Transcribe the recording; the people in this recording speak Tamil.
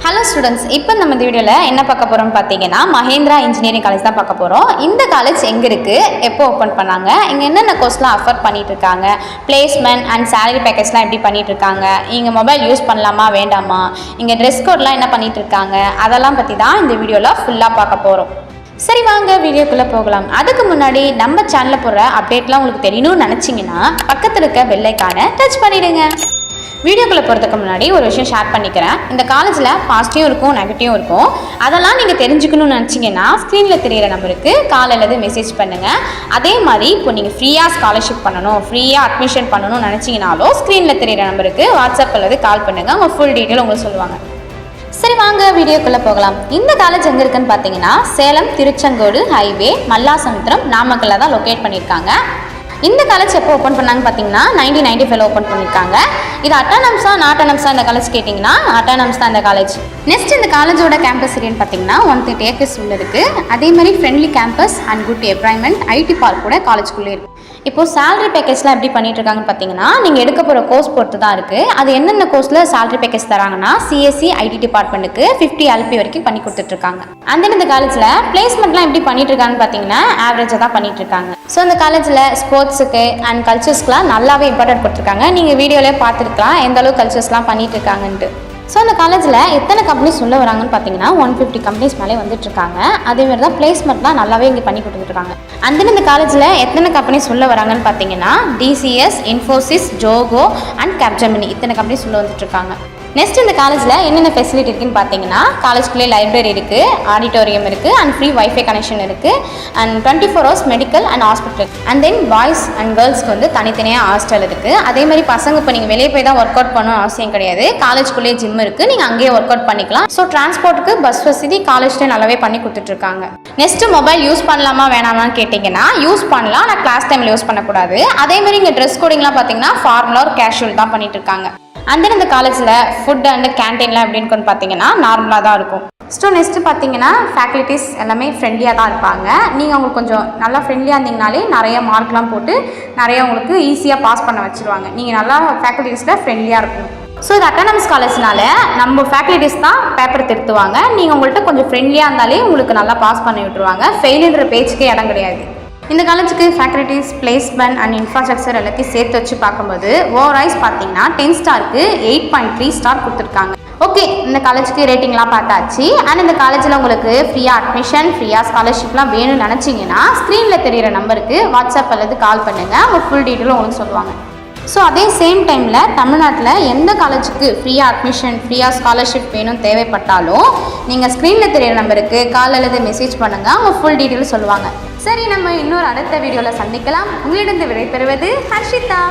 ஹலோ ஸ்டூடெண்ட்ஸ், இப்போ நம்ம இந்த வீடியோவில் என்ன பார்க்க போகிறோம்னு பார்த்தீங்கன்னா மஹேந்திரா இன்ஜினியரிங் காலேஜ் தான் பார்க்க போகிறோம். இந்த காலேஜ் எங்கே இருக்குது, எப்போ ஓப்பன் பண்ணாங்க, இங்கே என்னென்ன கோர்ஸ்லாம் ஆஃபர் பண்ணிட்டு இருக்காங்க, பிளேஸ்மெண்ட் அண்ட் சேலரி பேக்கேஜ்லாம் எப்படி பண்ணிட்டு இருக்காங்க, இங்கே மொபைல் யூஸ் பண்ணலாமா வேண்டாமா, இங்கே ட்ரெஸ் கோட்லாம் என்ன பண்ணிட்டு இருக்காங்க, அதெல்லாம் பற்றி தான் இந்த வீடியோவில் ஃபுல்லாக பார்க்க போகிறோம். சரி வாங்க வீடியோக்குள்ளே போகலாம். அதுக்கு முன்னாடி நம்ம சேனலில் போடுற அப்டேட்லாம் உங்களுக்கு தெரியணும்னு நினச்சிங்கன்னா பக்கத்தில் இருக்க பெல் ஐகானை டச் பண்ணிவிடுங்க. வீடியோக்குள்ளே போகிறதுக்கு முன்னாடி ஒரு விஷயம் ஷேர் பண்ணிக்கிறேன். இந்த காலேஜில் பாசிட்டிவும் இருக்கும், நெகட்டிவும் இருக்கும். அதெல்லாம் நீங்கள் தெரிஞ்சுக்கணும்னு நினச்சிங்கன்னா ஸ்க்ரீனில் தெரியிற நம்பருக்கு கால் அல்லது மெசேஜ் பண்ணுங்கள். அதே மாதிரி இப்போ நீங்கள் ஃப்ரீயாக ஸ்காலர்ஷிப் பண்ணணும், ஃப்ரீயாக அட்மிஷன் பண்ணணும்னு நினச்சிங்கனாலும் ஸ்க்ரீனில் தெரியிற நம்பருக்கு வாட்ஸ்அப் அல்லது கால் பண்ணுங்கள். அவங்க ஃபுல் டீட்டெயில் உங்களுக்கு சொல்லுவாங்க. சரி வாங்க வீடியோக்குள்ளே போகலாம். இந்த காலேஜ் எங்கே இருக்குன்னு பார்த்தீங்கன்னா சேலம் திருச்செங்கோடு ஹைவே மல்லாசமுத்திரம் நாமக்கல்ல தான் லொக்கேட் பண்ணியிருக்காங்க. இந்த காலேஜ் எப்போ ஓப்பன் பண்ணாங்க பார்த்தீங்கன்னா 1995 ஓப்பன் பண்ணியிருக்காங்க. இது அட்டானம்ஸா நாட்டானம்ஸா இந்த காலேஜ் கேட்டிங்கன்னா அட்டானம்ஸ் தான் இந்த காலேஜ். நெக்ஸ்ட் இந்த காலேஜோட கேம்பஸ் ஏரியான்னு பார்த்தீங்கன்னா 130 ஏக்கர்ஸ் உள்ள இருக்குது. அதே மாதிரி friendly campus and good environment, IT park கூட காலேஜ்குள்ளே இருக்குது. இப்போது சேலரி பேக்கேஜ்லாம் எப்படி பண்ணிட்டு இருக்காங்கன்னு பார்த்தீங்கன்னா நீங்கள் எடுக்க போகிற கோர்ஸ் பொறுத்து தான் இருக்குது. அது என்னென்ன கோர்ஸில் சேலரி பேக்கேஜ் தராங்கன்னா சிஎஸ்சி ஐடி டிபார்ட்மெண்ட்டுக்கு 50 LP வரைக்கும் பண்ணி கொடுத்துட்ருக்காங்க. அந்த இந்த காலேஜில் பிளேஸ்மெண்ட்லாம் எப்படி பண்ணிட்டு இருக்காங்கன்னு பார்த்தீங்கன்னா ஆவரேஜாக தான் பண்ணிட்டு இருக்காங்க. ஸோ இந்த காலேஜில் ஸ்போர்ட்ஸுக்கு அண்ட் கல்ச்சர்ஸ்க்குலாம் நல்லாவே இம்பார்ட்டன்ட் கொடுத்துருக்காங்க. நீங்கள் வீடியோவிலே பார்த்துருக்கலாம் எந்த அளவுக்கு கல்ச்சர்ஸ்லாம் பண்ணிட்டு இருக்காங்கன்ட்டு. ஸோ அந்த காலேஜில் எத்தனை கம்பெனிஸ் உள்ள வராங்கன்னு பார்த்தீங்கன்னா 150 கம்பெனிஸ் மேலே வந்துட்டுருக்காங்க. அதேமாதிரி தான் பிளேஸ்மெண்ட்லாம் நல்லாவே இங்கே பண்ணி கொடுத்துட்ருக்காங்க. அந்த இந்த காலேஜில் எத்தனை கம்பெனிஸ் உள்ள வராங்கன்னு பார்த்தீங்கன்னா TCS, Infosys, Zoho and Capgemini இத்தனை கம்பெனிஸ் உள்ள வந்துட்டுருக்காங்க. நெக்ஸ்ட் இந்த காலேஜில் என்னென்ன ஃபெசிலிட்டி இருக்குன்னு பார்த்தீங்கன்னா காலேஜ்குள்ளே லைப்ரரி இருக்குது, ஆடிட்டோரியம் இருக்குது அண்ட் ஃப்ரீ வைஃபை கனெக்ஷன் இருக்குது and 24 hours medical and hospital. And then boys and கேர்ள்ஸ்க்கு வந்து தனித்தனியாக ஹாஸ்டல் இருக்குது. அதே மாதிரி பசங்க இப்போ நீங்கள் வெளியே போய் தான் ஒர்க் அவுட் பண்ணணும் அவசியம் கிடையாது. காலேஜ்குள்ளேயே ஜிம் இருக்குது, நீங்கள் அங்கேயே ஒர்க் அவுட் பண்ணிக்கலாம். ஸோ டிரான்ஸ்போர்ட்டுக்கு பஸ் வசதி காலேஜ்லேயே நல்லாவே பண்ணி கொடுத்துட்ருக்காங்க. நெக்ஸ்ட் மொபைல் யூஸ் பண்ணலாமா வேணாமான்னு கேட்டிங்கன்னா யூஸ் பண்ணலாம், ஆனால் கிளாஸ் டைமில் யூஸ் பண்ணக்கூடாது. அதேமாதிரி இங்கே ட்ரெஸ் கோடிங்லாம் பார்த்தீங்கன்னா ஃபார்மலாக ஒரு கேஷுவல் தான் பண்ணிட்டு இருக்காங்க. அந்த இந்த காலேஜில் ஃபுட் அண்ட் கேன்டீன்லாம் எப்படின்னு பார்த்தீங்கன்னா நார்மலாக தான் இருக்கும். ஸோ நெக்ஸ்ட்டு பார்த்தீங்கன்னா ஃபேக்கல்ட்டிஸ் எல்லாமே ஃப்ரெண்ட்லியாக தான் இருப்பாங்க. நீங்கள் உங்களுக்கு கொஞ்சம் நல்லா ஃப்ரெண்ட்லியாக இருந்தீங்கனாலே நிறைய மார்க்லாம் போட்டு நிறைய உங்களுக்கு ஈஸியாக பாஸ் பண்ண வச்சுருவாங்க. நீங்கள் நல்லா ஃபேக்கல்ட்டிஸில் ஃப்ரெண்ட்லியாக இருக்கணும். ஸோ இது அட்டானமஸ் காலேஜ்னால நம்ம ஃபேக்கல்ட்டிஸ் தான் பேப்பர் திருத்துவாங்க. நீங்கள் உங்கள்கிட்ட கொஞ்சம் ஃப்ரெண்ட்லியாக இருந்தாலே உங்களுக்கு நல்லா பாஸ் பண்ணி விட்டுருவாங்க. ஃபெயிலுன்ற பேச்சுக்கே இடம் கிடையாது. இந்த காலேஜுக்கு ஃபேக்கல்ட்டிஸ், பிளேஸ்மெண்ட் அண்ட் இன்ஃப்ராஸ்ட்ரக்சர் எல்லாத்தையும் சேர்த்து வச்சு பார்க்கும்போது ஓவராய்ஸ் பார்த்தீங்கன்னா 10 ஸ்டாருக்கு 8.3 ஸ்டார் கொடுத்துருக்காங்க. ஓகே, இந்த காலேஜுக்கு ரேட்டிங்லாம் பார்த்தாச்சு. அண்ட் இந்த காலேஜில் உங்களுக்கு ஃப்ரீயாக அட்மிஷன், ஃப்ரீயாக ஸ்காலர்ஷிப்லாம் வேணும்னு நினச்சிங்கன்னா ஸ்க்ரீனில் தெரிகிற நம்பருக்கு வாட்ஸ்அப் அல்லது கால் பண்ணுங்கள். அவங்க ஃபுல் டீட்டெயிலும் உங்களுக்கு சொல்லுவாங்க. ஸோ அதே சேம் டைமில் தமிழ்நாட்டில் எந்த காலேஜுக்கு ஃப்ரீயாக அட்மிஷன், ஃப்ரீயாக ஸ்காலர்ஷிப் வேணும் தேவைப்பட்டாலும் நீங்கள் ஸ்க்ரீனில் தெரியிற நம்பருக்கு கால் அல்லது மெசேஜ் பண்ணுங்கள். அவங்க ஃபுல் டீட்டெயில் சொல்லுவாங்க. சரி, நம்ம இன்னொரு அடுத்த வீடியோவில் சந்திக்கலாம். உங்களிடம் விடைபெறுவது ஹர்ஷிதா.